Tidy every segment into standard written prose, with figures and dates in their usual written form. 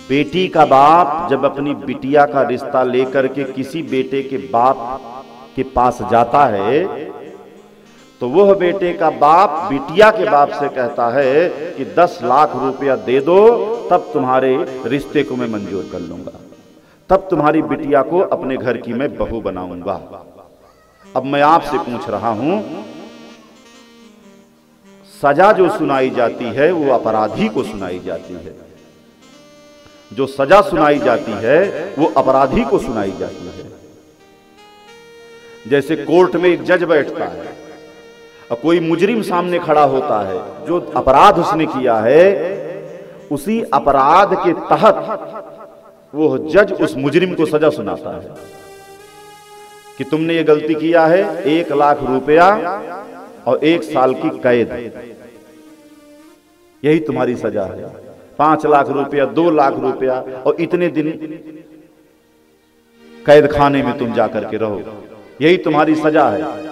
बेटी का बाप जब अपनी बिटिया का रिश्ता लेकर के किसी बेटे के बाप के पास जाता है तो वह बेटे का बाप बिटिया के बाप से कहता है कि 10 लाख रुपया दे दो, तब तुम्हारे रिश्ते को मैं मंजूर कर लूंगा, तब तुम्हारी बिटिया को अपने घर की मैं बहू बनाऊंगा। अब मैं आपसे पूछ रहा हूं, सजा जो सुनाई जाती है वो अपराधी को सुनाई जाती है, जो सजा सुनाई जाती है वो अपराधी को सुनाई जाती है। जैसे कोर्ट में एक जज बैठता है और कोई मुजरिम सामने खड़ा होता है, जो अपराध उसने किया है उसी अपराध के तहत वो जज उस मुजरिम को सजा सुनाता है कि तुमने ये गलती किया है, 1 लाख रुपया और 1 साल की कैद, यही तुम्हारी सजा है। 5 लाख रुपया, 2 लाख रुपया और इतने दिन कैद खाने में तुम जाकर के रहो, यही तुम्हारी सजा है।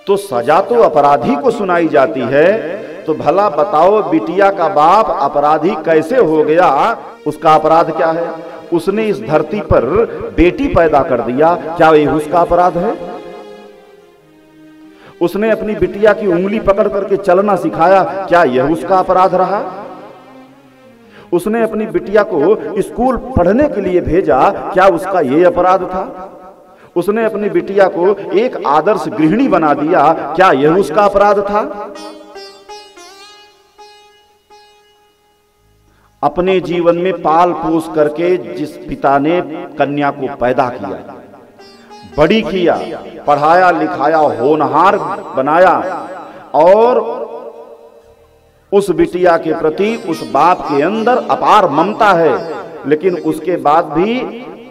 तो सजा तो अपराधी को सुनाई जाती है, तो भला बताओ बिटिया का बाप अपराधी कैसे हो गया? उसका अपराध क्या है? उसने इस धरती पर बेटी पैदा कर दिया, क्या यह उसका अपराध है? उसने अपनी बिटिया की उंगली पकड़ करके चलना सिखाया, क्या यह उसका अपराध रहा? उसने अपनी बिटिया को स्कूल पढ़ने के लिए भेजा, क्या उसका यह अपराध था? उसने अपनी बिटिया को एक आदर्श गृहिणी बना दिया, क्या यह उसका अपराध था? अपने जीवन में पाल पोस करके जिस पिता ने कन्या को पैदा किया, बड़ी किया, पढ़ाया लिखाया, होनहार बनाया, और उस बिटिया के प्रति उस बाप के अंदर अपार ममता है, लेकिन उसके बाद भी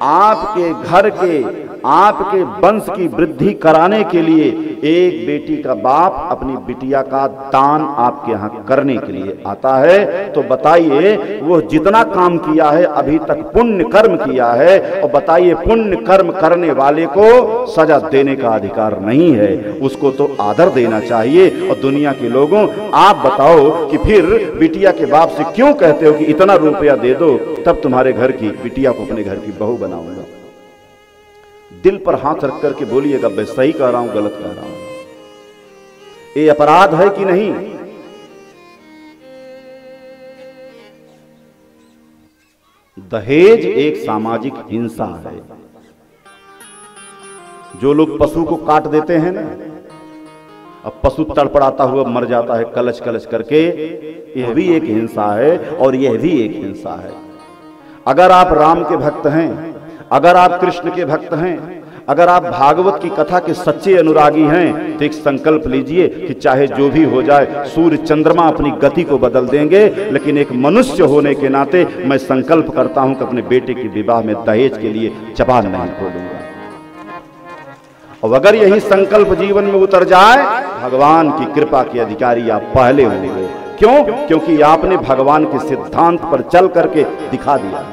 आपके घर के, आपके वंश की वृद्धि कराने के लिए एक बेटी का बाप अपनी बिटिया का दान आपके यहां करने के लिए आता है, तो बताइए वो जितना काम किया है अभी तक पुण्य कर्म किया है, और बताइए पुण्य कर्म करने वाले को सजा देने का अधिकार नहीं है, उसको तो आदर देना चाहिए। और दुनिया के लोगों, आप बताओ कि फिर बिटिया के बाप से क्यों कहते हो कि इतना रुपया दे दो तब तुम्हारे घर की बिटिया को अपने घर की बहू बनाऊंगा? दिल पर हाथ रख करके बोलिएगा, मैं सही कह रहा हूं गलत कह रहा हूं? ये अपराध है कि नहीं? दहेज एक सामाजिक हिंसा है। जो लोग पशु को काट देते हैं ना, अब पशु तड़पड़ाता हुआ मर जाता है कलच कलच करके, यह भी एक हिंसा है और यह भी एक हिंसा है। अगर आप राम के भक्त हैं, अगर आप कृष्ण के भक्त हैं, अगर आप भागवत की कथा के सच्चे अनुरागी हैं, तो एक संकल्प लीजिए कि चाहे जो भी हो जाए, सूर्य चंद्रमा अपनी गति को बदल देंगे, लेकिन एक मनुष्य होने के नाते मैं संकल्प करता हूं कि अपने बेटे के विवाह में दहेज के लिए जबान नहीं खोलूंगा। और अगर यही संकल्प जीवन में उतर जाए, भगवान की कृपा के अधिकारी आप पहले होंगे। क्यों? क्योंकि आपने भगवान के सिद्धांत पर चल करके दिखा दिया।